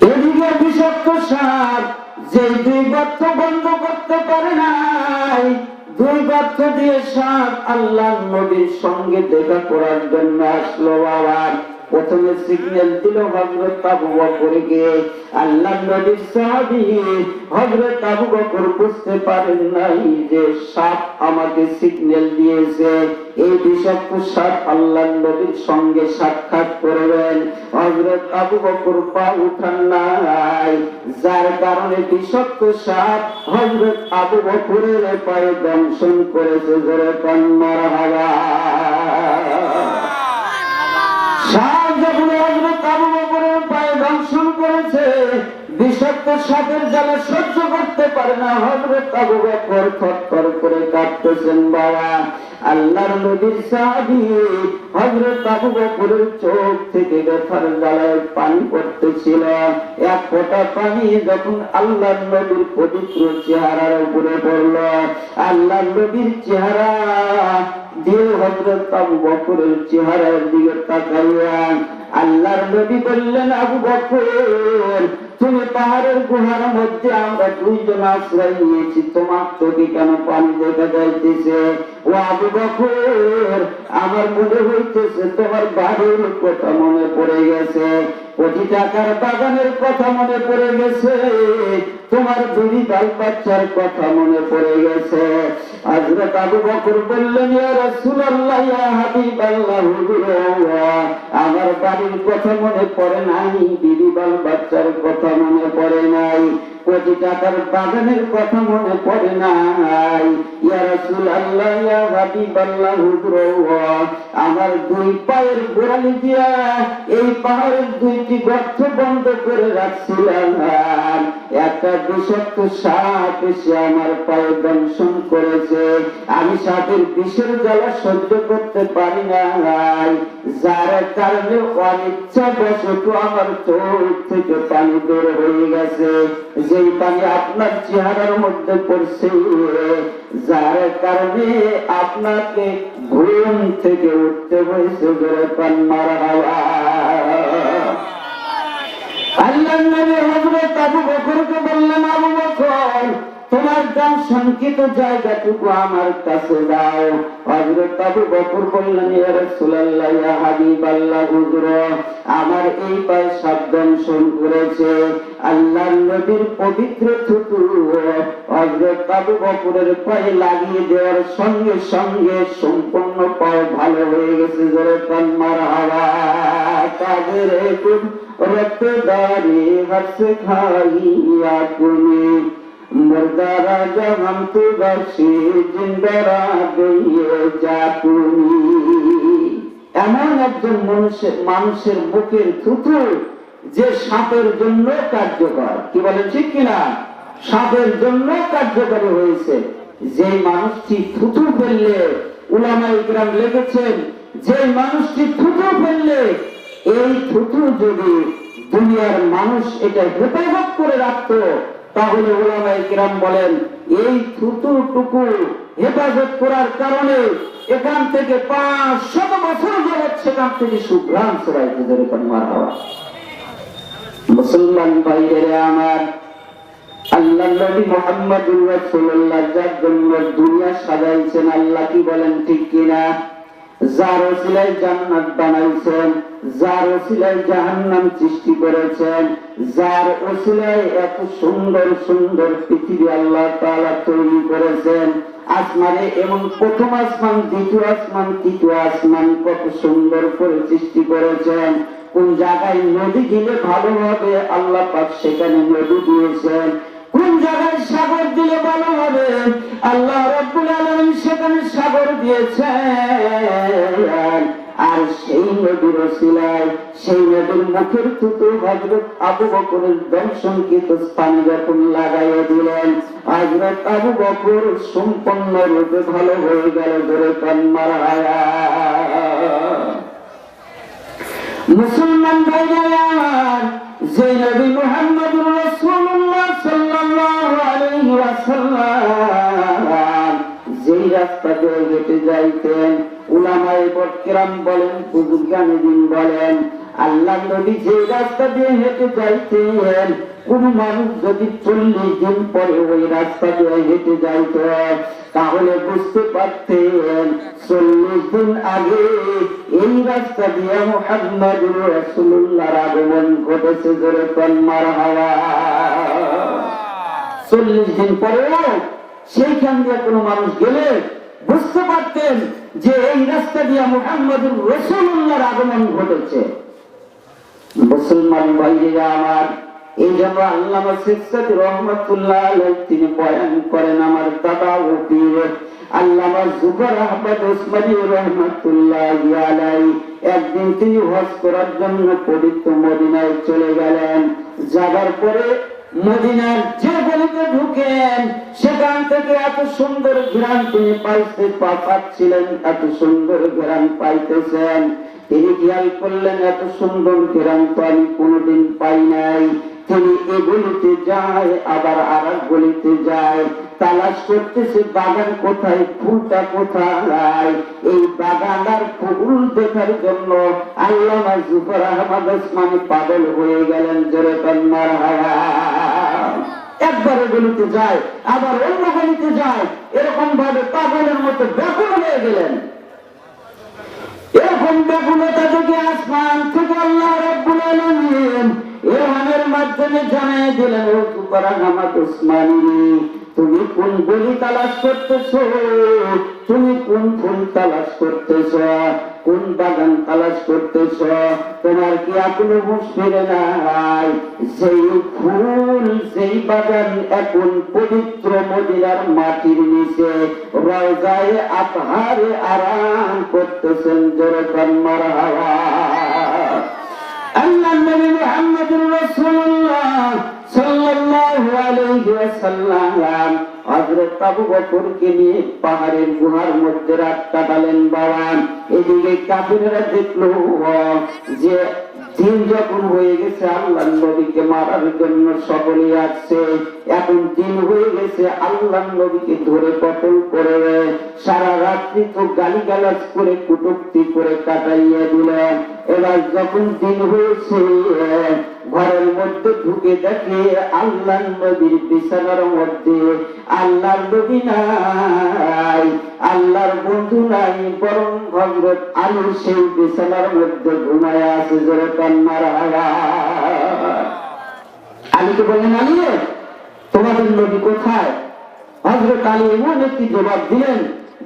এদিকে বিষাক্ত সাপ যে দুই গর্ত বন্ধ করতে পারে নাই, দুই গর্ত দিয়ে সাপ আল্লাহ নবীর সঙ্গে দেখা করার জন্য আসলো। বাবা প্রথমে সিগন্যাল দিল হযরত আবু বকরকে। আল্লাহ নবীর সাহাবী হযরত আবু বকর বুঝতে পারেন নাই যে সাপ আমাকে সিগন্যাল দিয়েছে, এই বিষাক্ত সাপ আল্লাহ নবীর সঙ্গে সাক্ষাৎ করবেন। হযরত আবু বকর পা উঠান নাই, যার কারণে বিষাক্ত সাপ হযরত আবু বকরের পায়ে দংশন করেছে। জোরে কান মারহাবা। সাপ যখন হযরত আবু বকরের পায়ে দংশন করেছে, বিষাক্ত সাপের জ্বালা সহ্য করতে পারে না হযরত আবু বকর থরথর করে কাঁপতেছেন। বাবা আল্লাহর নবীর সাহাবী হযরত আবু বকরের চোখ থেকে ব্যথার জ্বালায় পানি পড়তেছিল। এক ফোঁটা পানি যখন আল্লাহর নবীর পবিত্র চেহারার উপরে পড়ল, আল্লাহর নবীর চেহারা দিয়ে হযরত আবু বকরের চেহারার দিকে তাকাইয়া আল্লাহর নবী বললেন, আবু বকর তুমি পাহাড়ের গুহার মধ্যে আমরা দুইজন আশ্রয় নিয়েছি, তোমার চোখে কেন পানি দেখা যাইতেছে? ও আবু বকর আমার মনে হইতেছে তোমার বাড়ির কথা মনে পড়ে গেছে, কোটি টাকার বাগানের কথা মনে পড়ে গেছে, তোমার দুই বাল বাচ্চার কথা মনে পড়ে গেছে। হযরত আবু বকর বললেন, ইয়া রাসূলুল্লাহ ইয়া হাবিবাল্লাহ, হুজুর আমার বাড়ির কথা মনে পড়ে নাই, বিবি বাল বাচ্চার কথা মনে পড়ে নাই, কোটি টাকার বাগানের কথা মনে পড়ে নাই। ইয়া রাসূলুল্লাহ ইয়া হাবিবাল্লাহ, হুজুর আমার দুই পায়ের গোড়ালি দিয়া এই পাহাড়ের দুইটি গর্ত বন্ধ করে রাখছিলাম, একটা বিষাক্ত সাপ এসে আমার পায়ে দংশন করেছে, আমি সাপের বিষের জ্বালা সহ্য করতে পারি নাই, যার কারণে অনিচ্ছা বশত আমার চোখ থেকে পানি বের হয়ে গেছে, যেই পানি আপনার চেহারার মধ্যে পড়ছে, যার কারণে আপনাকে ঘুম থেকে উঠতে হয়েছে। জোরে পান মারহাবা। আল্লাহর নবী হযরত আবু বকরকে বললেন, আবু বকর তোমার সংকিত জায়গাটুকু আমার কাছে দাও। হযরত আবু বকর বললেন, ইয়া রাসূলুল্লাহ ইয়া হাবিবাল্লাহ, হুজুর আমার এই পায়ে সাপ দংশন করেছে। আল্লাহর নবীর পবিত্র থুতু হযরত আবু বকরের পায়ে লাগিয়ে দেওয়ার সঙ্গে সঙ্গে সম্পূর্ণ পায়ে ভালো হয়ে গেছে। জোরে কান মারহাবা। কাদের কুম রক্তদারি হস খাইয়া তুমি মুর্দারা জগম তু বর্ষি জিন্দারা দিয়ে যা তুমি। এমন একজন মানুষের বুকের থুতু যে সাপের জন্য কার্যকর, কি বলে ঠিক কিনা? সাপের জন্য কার্যকরী হয়েছে। যে মানুষটি থুতু ফেললে, উলামায়ে কিরাম লিখেছেন, যে মানুষটি থুতু ফেললে এই থুতু যদি দুনিয়ার মানুষ এটা হেফাজত করে রাখতো, তাহলে উলামায়ে কিরাম বলেন এই থুতুটুকু হেফাজত করার কারণে এখান থেকে 500 বছর যাবত সেখান থেকে সুঘ্রাণ ছড়াইতে যেরকম মারহাবা। মুসলমান ভাইরা আমার, আল্লাহ নবী মুহাম্মদুর রাসূলুল্লাহ যার জন্য দুনিয়া সাজাইছেন, আল্লাহ কি বলেন ঠিক কিনা? যার ওসিলায় জান্নাত বানাইছেন, যার ওসিলায় জাহান্নাম সৃষ্টি করেছেন, যার ওসিলায় এত সুন্দর সুন্দর পৃথিবী আল্লাহ তাআলা তৈরি করেছেন। আসমানে এমন প্রথম আসমান, দ্বিতীয় আসমান, তৃতীয় আসমান কত সুন্দর করে সৃষ্টি করেছেন। কোন জায়গায় নদী দিলে ভালো হবে আল্লাহ পাক সেখানে নদী দিয়েছেন, কোন জায়গায় সাগর দিলে ভালো হবে আল্লাহ রাব্বুল আলামিন সেখানে সাগর দিয়েছেন। আর সেই নদীর ওসিলায়, সেই নদীর মুখের থুতু হযরত আবু বকরের দংশনকৃত স্থানে যখন লাগাইয়া দিলেন, হযরত আবু বকর সম্পূর্ণ রূপে ভালো হয়ে গেল। ধরে কান মারহাবা। মুসলমান ভাইরা আমার, যে নবী মুহাম্মদুর রাসূলুল্লাহ সাল্লাল্লাহু আলাইহি ওয়াসাল্লাম যেই রাস্তা দিয়ে হেঁটে যাইতেন, উলামায়ে কিরাম বলেন, বুজুর্গানে দিন বলেন, আল্লাহ নবী যে রাস্তা দিয়ে হেঁটে যাইতেন, কোন মানুষ যদি 40 দিন পরে ওই রাস্তা দিয়ে হেঁটে যাইত, তাহলে বুঝতে পারতেন 40 দিন আগে এই রাস্তা দিয়ে মুহাম্মদুর রাসূলুল্লাহর আগমন ঘটেছে। জোরে বলেন মারহাবা। 40 দিন পরেও সেইখান দিয়ে কোনো মানুষ গেলে বুঝতে পারতেন যে এই রাস্তা দিয়ে মুহাম্মদুর রাসূলুল্লাহর আগমন ঘটেছে। মুসলমান ভাইরা আমার, এই জন্য আল্লামা শেখ সাদী রহমাতুল্লাহ আলাইহি তিনি বয়ান করেন, আমার দাদা ও পীর আল্লামা জুফর আহমদ ওসমানী রহমাতুল্লাহ আলাইহি একদিন তিনি হজ করার জন্য পবিত্র মদিনায় চলে গেলেন। যাবার পরে মদিনার যে গলিতে ঢুকেন, সেখান থেকে এত সুন্দর ঘ্রাণ তিনি পাচ্ছিলেন, এত সুন্দর ঘ্রাণ পাইতেছেন। তিনি খেয়াল করলেন এত সুন্দর ঘ্রাণ তো আমি কোনোদিন পাই নাই। তিনি এ গলিতে যায়, আবার আর এক গলিতে যায়, তালাশ করতেছে বাগান কোথায়, ফুলটা কোথায়। এই বাগান আর ফুল দেখার জন্য আল্লামা জুফর আহমদ ওসমানী পাগল হয়ে গেলেন। জোরে বলেন মারহাবা। একবার গলিতে যায়, আবার অন্য গলিতে যায়, এরকম ভাবে পাগলের মতো ব্যাকুল হয়ে গেলেন। এরকম ব্যাকুলতা থেকে আসমান থেকে আল্লাহ রাব্বুল আলামিন ইলহামের মাধ্যমে জানিয়ে দিলেন, ও জুফর আহমদ ওসমানী, তুমি কোন গলি তালাশ করতেছো, তুমি কোন ফুল তালাশ করতেছো, কোন বাগান তালাশ করতেছো, তোমার কি এখনো হুঁশ ফিরে নাই? সেই ফুল সেই বাগান এখন পবিত্র মদিনার মাটির নিচে রওজায়ে আতহারে আরাম করতেছেন। জোরে বলেন মারহাবা। আল্লাহ নবী মুহাম্মদুর রাসূলুল্লাহ সাল্লাল্লাহু আলাইহি ওয়াসাল্লাম হযরত আবু বকরকে নিয়ে পাহাড়ের গুহার মধ্যে রাত কাটালেন। বাবা, এদিকে কাফিররা দেখলো যে দিন যখন হয়ে গেছে, আল্লাহ নবীকে মারার জন্য সকলে আসছে। এখন দিন হয়ে গেছে, আল্লাহ নবীকে ধরে কতল করে সারা রাত্রি তো গালিগালাজ করে কুটুক্তি করে কাটাইয়া দিলেন। এবার যখন দিন হয়েছে, ঘরের মধ্যে ঢুকে দেখে আল্লাহ নবীর বিছানার মধ্যে আল্লাহর নবী নাই, আল্লাহর বন্ধু নাই, বরং হযরত আলী সেই বিছানার মধ্যে ঘুমায় আছে। জোরে বলেন মারহাবা। আলীকে বলেন, আলী তোমাদের নবী কোথায়? হযরত আলী এমন একটি জবাব দিলেন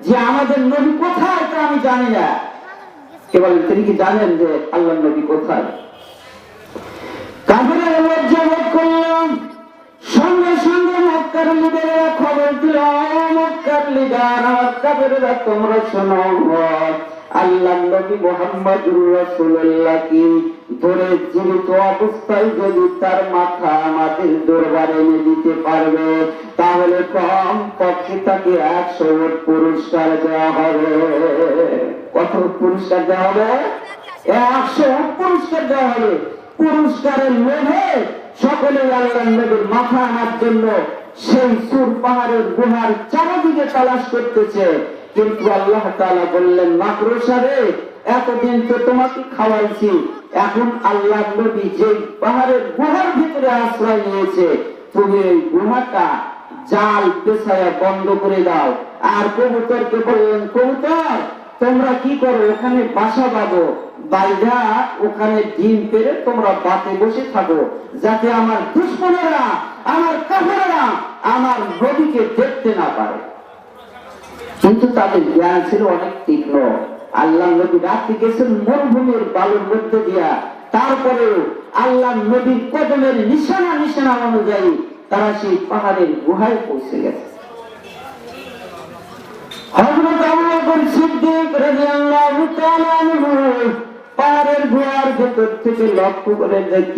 যে আমাদের নবী কোথায় তা আমি জানি না। কে বলেন, তিনি কি জানেন যে আল্লাহর নবী কোথায়? কাফিররা লজ্জা বোধ করলাম, সঙ্গে সঙ্গে মক্কার লিডারেরা খবর দিল, মক্কার লিডার আমার কাফিররা তোমরা শোনো, আল্লাহর নবী মুহাম্মদুর রাসূলুল্লাহকে ধরে জীবিত অবস্থায় যদি তার মাথা আমাদের দরবারে এনে দিতে পারবে, তাহলে কম পক্ষে তাকে 100 পুরস্কার দেওয়া হবে। কত পুরস্কার দেওয়া হবে? 100 পুরস্কার দেওয়া হবে। পুরস্কারের লোভে সকলে আল্লাহর নবীর মাথা আনার জন্য সেই সুর পাহাড়ের গুহার চারদিকে তালাশ করতেছে। কিন্তু আল্লাহ তাআলা বললেন, মাকড়সা রে, এতদিন তো তোমাকে খাওয়াইছি, এখন আল্লাহর নবী যে পাহাড়ের গুহার ভিতরে আশ্রয় নিয়েছে, তুমি এই গুহাটা জাল পেছায়া বন্ধ করে দাও। আর কবুতরকে বললেন, কবুতর তোমরা কি করো, ওখানে বাসা বাঁধো, বাইরা ওখানে ডিম পেড়ে তোমরা বাতে বসে থাকো, যাতে আমার দুশমনেরা, আমার কাফেররা আমার নবীকে দেখতে না পারে। কিন্তু তাদের জ্ঞান ছিল অনেক তীক্ষ্ণ। আল্লাহ নবী রাত্রি গেছেন মরুভূমির বালুর মধ্যে দিয়া, তারপরেও আল্লাহ নবীর কদমের নিশানা নিশানা অনুযায়ী তারা সেই পাহাড়ের গুহায় পৌঁছে গেছে। হযরত আবু বকর সিদ্দিক রাদিয়াল্লাহু তাআলা আনহু পাহাড়ের গুহার ভেতর থেকে লক্ষ্য করে দেখলেন